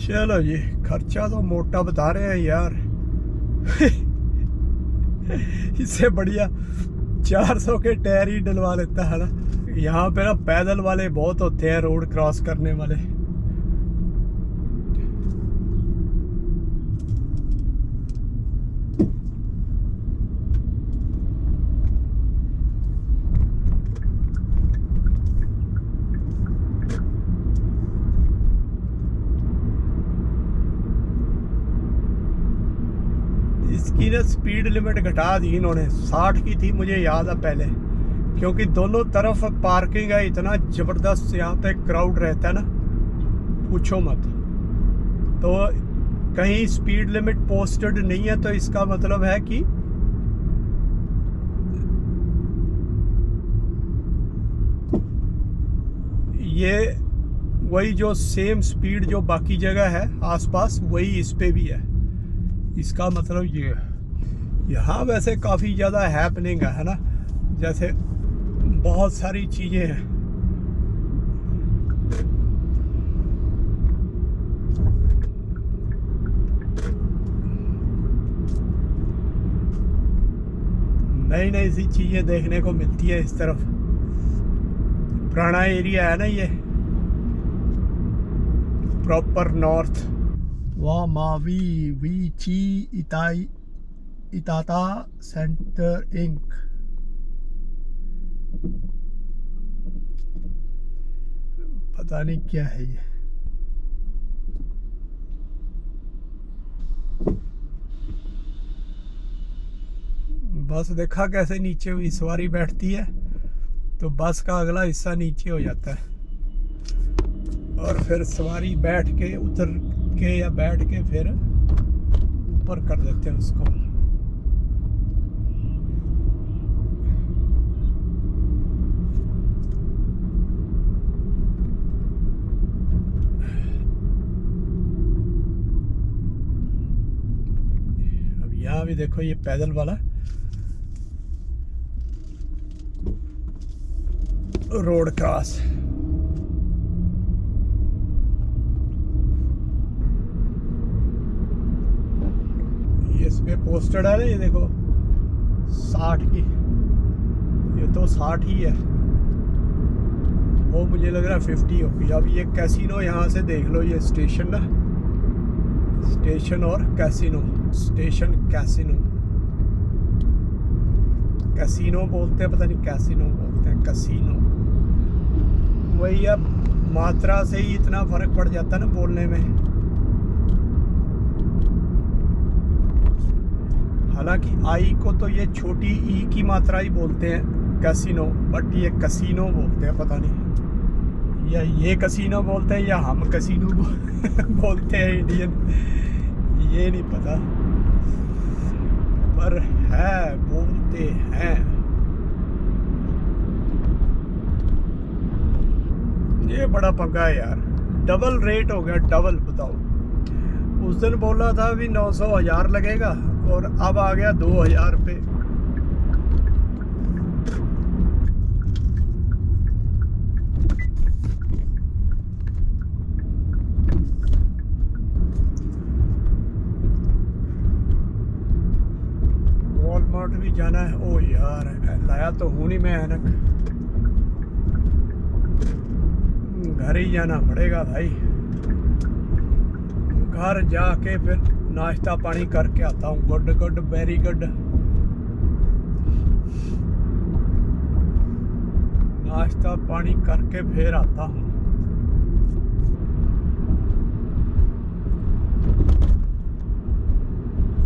चलो जी, खर्चा तो मोटा बता रहे हैं यार। इससे बढ़िया 400 के टायर ही डलवा लेता है ना। यहाँ पे ना पैदल वाले बहुत होते हैं, रोड क्रॉस करने वाले। इसकी ना स्पीड लिमिट घटा दी इन्होंने, 60 की थी मुझे याद है पहले, क्योंकि दोनों तरफ पार्किंग है। इतना ज़बरदस्त यहाँ पे क्राउड रहता है ना, पूछो मत। तो कहीं स्पीड लिमिट पोस्टेड नहीं है, तो इसका मतलब है कि ये वही जो सेम स्पीड जो बाकी जगह है आसपास, वही इस पे भी है। इसका मतलब ये यहाँ वैसे काफ़ी ज़्यादा हैपनिंग है ना, जैसे बहुत सारी चीज़ें हैं। नई नई सी चीज़ें देखने को मिलती है इस तरफ। पुराना एरिया है ना ये, प्रॉपर नॉर्थ। वाह मावी वीची इताई इताता सेंटर इंक। पता नहीं क्या है ये। बस देखा कैसे नीचे हुई, सवारी बैठती है तो बस का अगला हिस्सा नीचे हो जाता है, और फिर सवारी बैठ के उतर के या बैठ के फिर ऊपर कर देते हैं उसको। अब यहाँ भी देखो ये पैदल वाला रोड क्रॉस। ये इस पे पोस्टेड है ना, ये देखो 60 की, ये तो 60 ही है। वो मुझे लग रहा है 50 होगी। अब ये कैसीनो यहाँ से देख लो, ये स्टेशन ना, स्टेशन और कैसीनो, स्टेशन कैसीनो, कैसीनो बोलते हैं, पता नहीं कैसीनो बोलते हैं, कैसीनो। वही अब मात्रा से ही इतना फर्क पड़ जाता है ना बोलने में। हालांकि आई को तो ये छोटी ई की मात्रा ही बोलते हैं कैसीनो, बट ये कैसीनो बोलते हैं। पता नहीं या ये कैसीनो बोलते हैं या हम कैसीनो बोलते हैं इंडियन, ये नहीं पता, पर है बोलते हैं। ये बड़ा पंगा है यार, डबल रेट हो गया, डबल। बताओ, उस दिन बोला था भी 900-1000 लगेगा और अब आ गया 2000 रुपये। वॉलमार्ट भी जाना है। ओ यार, लाया तो हूँ नहीं मैं ऐनक, घर ही जाना पड़ेगा भाई। घर जाके फिर नाश्ता पानी करके आता हूँ। Good good, very good. नाश्ता पानी करके फिर आता हूँ।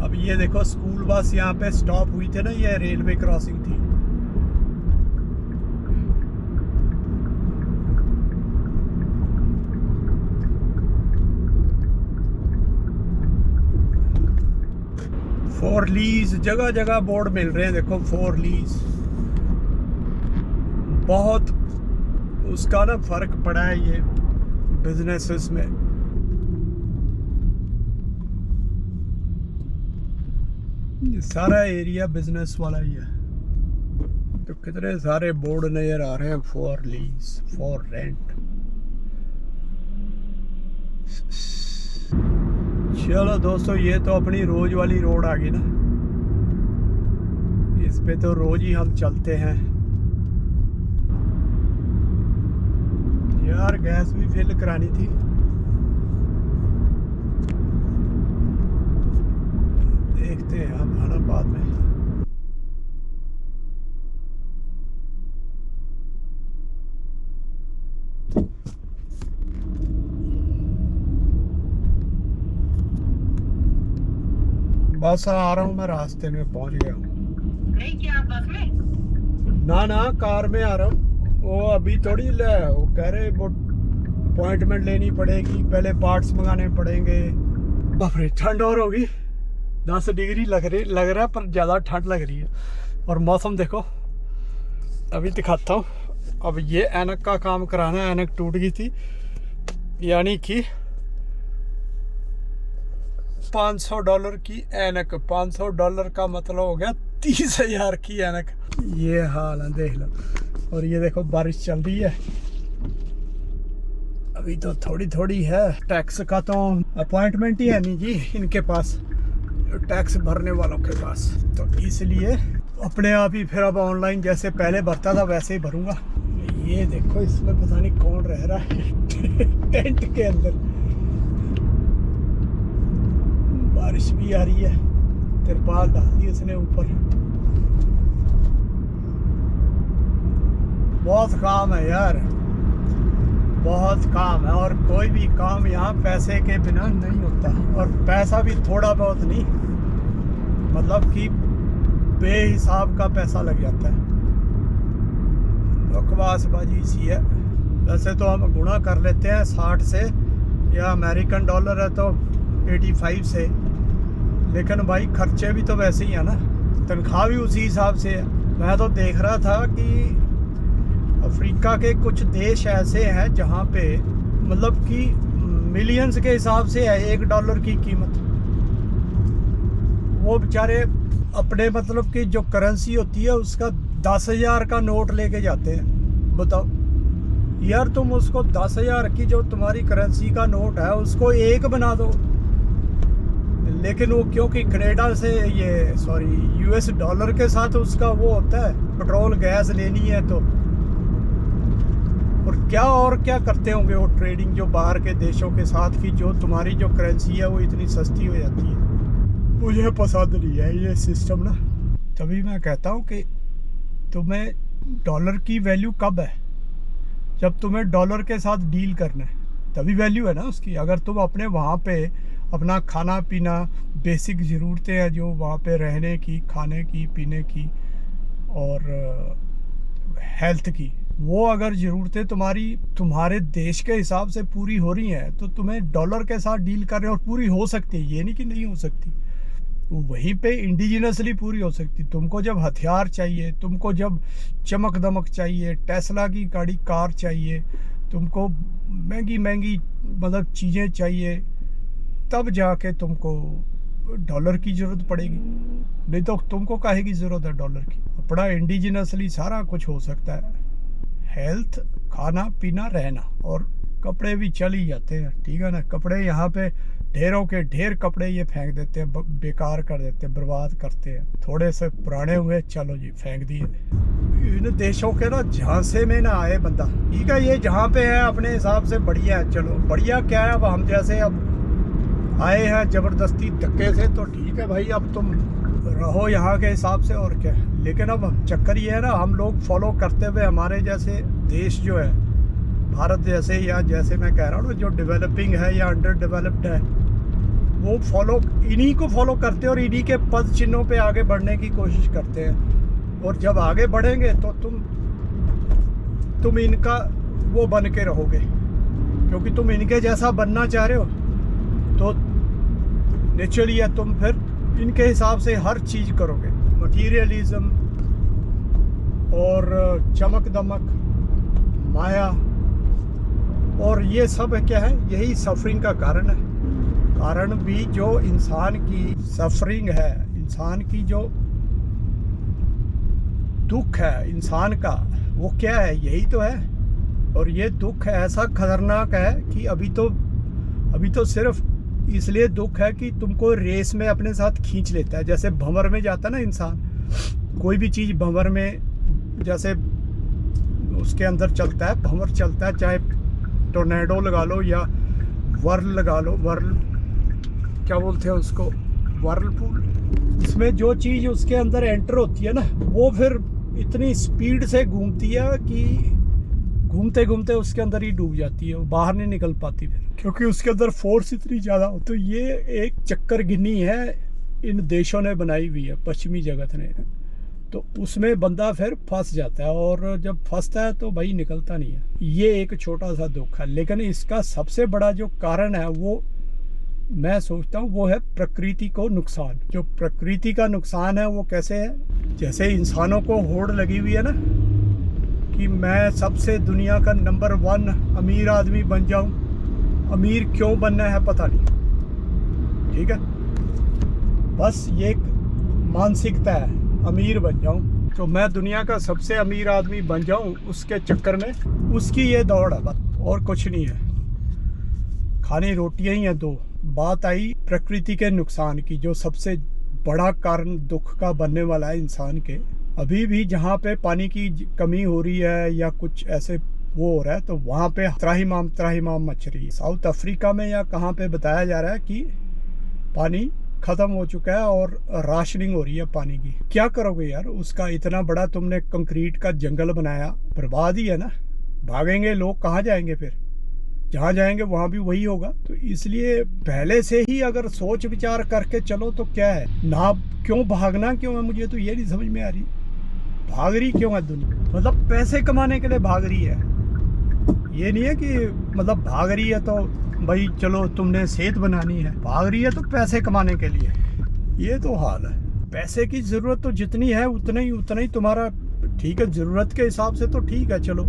अब ये देखो स्कूल बस यहाँ पे स्टॉप हुई थी ना, ये रेलवे क्रॉसिंग थी। फॉर लीज, जगह जगह बोर्ड मिल रहे हैं देखो, फॉर लीज। बहुत उसका ना फर्क पड़ा है ये बिजनेसेस में। ये सारा एरिया बिजनेस वाला ही है, तो कितने सारे बोर्ड नजर आ रहे हैं, फॉर लीज, फॉर रेंट। चलो दोस्तों, ये तो अपनी रोज वाली रोड आ गई ना, इस पे तो रोज ही हम चलते हैं यार। गैस भी फिल करानी थी, देखते हैं हम आना बाद में। बस आ रहा हूँ मैं, रास्ते में पहुंच गया हूँ। नहीं क्या आप बस में? ना कार में आ रहा हूँ। वो अभी थोड़ी वो कह रहे वो अपॉइंटमेंट लेनी पड़ेगी, पहले पार्ट्स मंगाने पड़ेंगे। बाप रे, ठंड और होगी, 10 डिग्री लग रहा है, पर ज़्यादा ठंड लग रही है। और मौसम देखो, अभी दिखाता हूँ। अब ये ऐनक का काम कराना है, ऐनक टूट गई थी, यानी कि $500 की ऐनक। $500 का मतलब हो गया 30,000 की ऐनक। ये हाल है, देख लो। और ये देखो बारिश चल रही है, अभी तो थोड़ी थोड़ी है। टैक्स का तो अपॉइंटमेंट ही है नहीं जी इनके पास, टैक्स भरने वालों के पास, तो इसलिए अपने आप ही फिर अब ऑनलाइन जैसे पहले भरता था वैसे ही भरूंगा। ये देखो, इसमें पता नहीं कौन रह रहा है टेंट के अंदर। बारिश भी आ रही है, तिरपाल डाल दी उसने ऊपर। बहुत काम है यार, बहुत काम है। और कोई भी काम यहाँ पैसे के बिना नहीं होता, और पैसा भी थोड़ा बहुत नहीं, मतलब कि बेहिसाब का पैसा लग जाता है। बकवासबाजी सी है। वैसे तो हम गुणा कर लेते हैं 60 से, या अमेरिकन डॉलर है तो 85 से, लेकिन भाई खर्चे भी तो वैसे ही है ना, तनख्वाह भी उसी हिसाब से है। मैं तो देख रहा था कि अफ्रीका के कुछ देश ऐसे हैं जहाँ पे मतलब कि मिलियंस के हिसाब से है $1 की कीमत। वो बेचारे अपने मतलब कि जो करेंसी होती है उसका 10,000 का नोट लेके जाते हैं। बताओ यार, तुम उसको 10,000 की जो तुम्हारी करेंसी का नोट है उसको एक बना दो, लेकिन वो क्योंकि कनाडा से US डॉलर के साथ उसका वो होता है, पेट्रोल गैस लेनी है तो, और क्या करते होंगे वो ट्रेडिंग जो बाहर के देशों के साथ की, जो तुम्हारी जो करेंसी है वो इतनी सस्ती हो जाती है। मुझे पसंद नहीं है ये सिस्टम ना। तभी मैं कहता हूँ कि तुम्हें डॉलर की वैल्यू कब है, जब तुम्हें डॉलर के साथ डील करना है, तभी वैल्यू है ना उसकी। अगर तुम अपने वहाँ पे अपना खाना पीना, बेसिक ज़रूरतें हैं जो वहाँ पे रहने की, खाने की, पीने की और हेल्थ की, वो अगर ज़रूरतें तुम्हारे देश के हिसाब से पूरी हो रही हैं तो तुम्हें डॉलर के साथ डील करने और पूरी हो सकती है, ये नहीं कि नहीं हो सकती। वहीं पे इंडिजिनसली पूरी हो सकती। तुमको जब हथियार चाहिए, तुमको जब चमक दमक चाहिए, टेस्ला की गाड़ी कार चाहिए, तुमको महंगी महंगी मतलब चीज़ें चाहिए, तब जाके तुमको डॉलर की ज़रूरत पड़ेगी। नहीं तो तुमको काहे की ज़रूरत है डॉलर की। अपना इंडिजिनसली सारा कुछ हो सकता है, हेल्थ, खाना पीना, रहना, और कपड़े भी चल ही जाते हैं, ठीक है ना। कपड़े यहाँ पे ढेरों के ढेर कपड़े ये फेंक देते हैं, बेकार कर देते हैं, बर्बाद करते हैं। थोड़े से पुराने हुए, चलो जी फेंक दिए। इन देशों के ना झांसे में ना आए बंदा, ठीक है। ये जहाँ पे है अपने हिसाब से बढ़िया है, चलो बढ़िया क्या है। अब हम जैसे अब आए हैं ज़बरदस्ती धक्के से, तो ठीक है भाई, अब तुम रहो यहाँ के हिसाब से, और क्या। लेकिन अब चक्कर ये है ना, हम लोग फॉलो करते हुए, हमारे जैसे देश जो है भारत जैसे, या जैसे मैं कह रहा हूँ ना जो डेवलपिंग है या अंडर डेवलप्ड है, वो इन्हीं को फॉलो करते हैं और इन्हीं के पद चिन्हों पे आगे बढ़ने की कोशिश करते हैं। और जब आगे बढ़ेंगे तो तुम इनका वो बन के रहोगे, क्योंकि तुम इनके जैसा बनना चाह रहे हो, तो नेचुरली है तुम फिर इनके हिसाब से हर चीज़ करोगे। मटीरियलिज्म और चमक दमक, माया, और ये सब क्या है, यही सफरिंग का कारण है। कारण भी जो इंसान की सफरिंग है, इंसान की जो दुख है इंसान का, वो क्या है, यही तो है। और ये दुख ऐसा खतरनाक है कि अभी तो सिर्फ इसलिए दुख है कि तुमको रेस में अपने साथ खींच लेता है। जैसे भंवर में जाता है ना इंसान, कोई भी चीज़ भंवर में, जैसे उसके अंदर चलता है, भंवर चलता है, चाहे टोर्नेडो लगा लो या वर्ल लगा लो, वर्ल क्या बोलते हैं उसको, वर्लपूल। इसमें जो चीज़ उसके अंदर एंटर होती है ना, वो फिर इतनी स्पीड से घूमती है कि घूमते घूमते उसके अंदर ही डूब जाती है, वो बाहर नहीं निकल पाती फिर, क्योंकि उसके अंदर फोर्स इतनी ज़्यादा हो। तो ये एक चक्कर गिनी है इन देशों ने बनाई हुई है, पश्चिमी जगत ने, तो उसमें बंदा फिर फंस जाता है, और जब फंसता है तो भाई निकलता नहीं है। ये एक छोटा सा दुख है, लेकिन इसका सबसे बड़ा जो कारण है वो मैं सोचता हूँ वो है प्रकृति को नुकसान। जो प्रकृति का नुकसान है वो कैसे है, जैसे इंसानों को होड़ लगी हुई है ना कि मैं सबसे दुनिया का नंबर 1 अमीर आदमी बन जाऊं। अमीर क्यों बनना है पता नहीं, ठीक है, बस ये एक मानसिकता है, अमीर बन जाऊं तो मैं दुनिया का सबसे अमीर आदमी बन जाऊं, उसके चक्कर में उसकी ये दौड़ है बस, और कुछ नहीं है। खानी रोटियां ही हैं 2। बात आई प्रकृति के नुकसान की, जो सबसे बड़ा कारण दुख का बनने वाला है इंसान के। अभी भी जहाँ पे पानी की कमी हो रही है या कुछ ऐसे वो हो रहा है, तो वहाँ पे त्राहिमाम मच रही है। साउथ अफ्रीका में या कहाँ पे बताया जा रहा है कि पानी ख़त्म हो चुका है और राशनिंग हो रही है पानी की। क्या करोगे यार, उसका इतना बड़ा तुमने कंक्रीट का जंगल बनाया, बर्बाद ही है ना। भागेंगे लोग, कहाँ जाएंगे फिर, जहाँ जाएंगे वहाँ भी वही होगा। तो इसलिए पहले से ही अगर सोच विचार करके चलो तो क्या है ना, क्यों भागना क्यों है, मुझे तो ये नहीं समझ में आ रही। भाग रही क्यों है दुनिया, मतलब पैसे कमाने के लिए भाग रही है। ये नहीं है कि मतलब भाग रही है तो भाई चलो तुमने सेहत बनानी है, भाग रही है तो पैसे कमाने के लिए। ये तो हाल है। पैसे की ज़रूरत तो जितनी है उतना ही तुम्हारा, ठीक है, ज़रूरत के हिसाब से तो ठीक है चलो,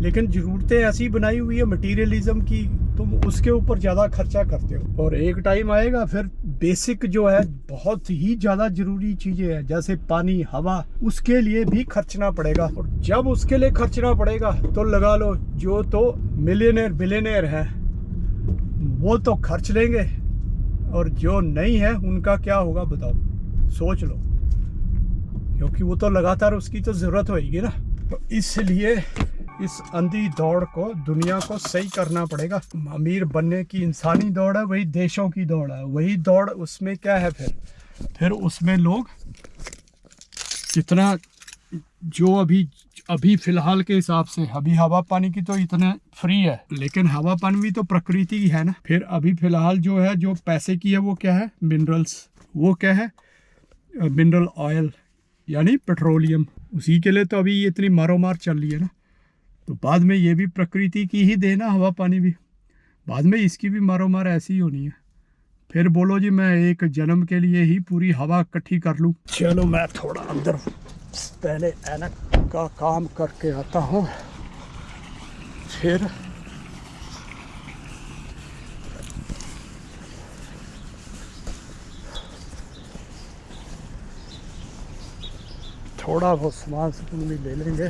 लेकिन ज़रूरतें ऐसी बनाई हुई है मटीरियलिज्म की, तुम उसके ऊपर ज़्यादा खर्चा करते हो। और एक टाइम आएगा फिर बेसिक जो है बहुत ही ज़्यादा ज़रूरी चीज़ें हैं, जैसे पानी, हवा, उसके लिए भी खर्चना पड़ेगा। और जब उसके लिए खर्चना पड़ेगा तो लगा लो जो तो मिलियनेयर बिलियनेयर हैं वो तो खर्च लेंगे, और जो नहीं है उनका क्या होगा बताओ, सोच लो, क्योंकि वो तो लगातार उसकी तो ज़रूरत होगी ना। तो इसलिए इस अंधी दौड़ को दुनिया को सही करना पड़ेगा। अमीर बनने की इंसानी दौड़ है, वही देशों की दौड़ है, वही दौड़। उसमें क्या है फिर उसमें लोग जितना जो अभी फिलहाल के हिसाब से, अभी हवा पानी की तो इतना फ्री है, लेकिन हवा पानी भी तो प्रकृति की है ना। फिर अभी फिलहाल जो है, जो पैसे की है वो क्या है, मिनरल्स, वो क्या है, मिनरल ऑयल यानी पेट्रोलियम। उसी के लिए तो अभी ये इतनी मारोमार चल रही है ना। तो बाद में ये भी प्रकृति की ही देना, हवा पानी भी, बाद में इसकी भी मारोमार ऐसी ही होनी है। फिर बोलो जी मैं एक जन्म के लिए ही पूरी हवा इकट्ठी कर लूँ। चलो मैं थोड़ा अंदर पहले ऐनक का काम करके आता हूँ, फिर थोड़ा बहुत सामान सुकून भी ले लेंगे।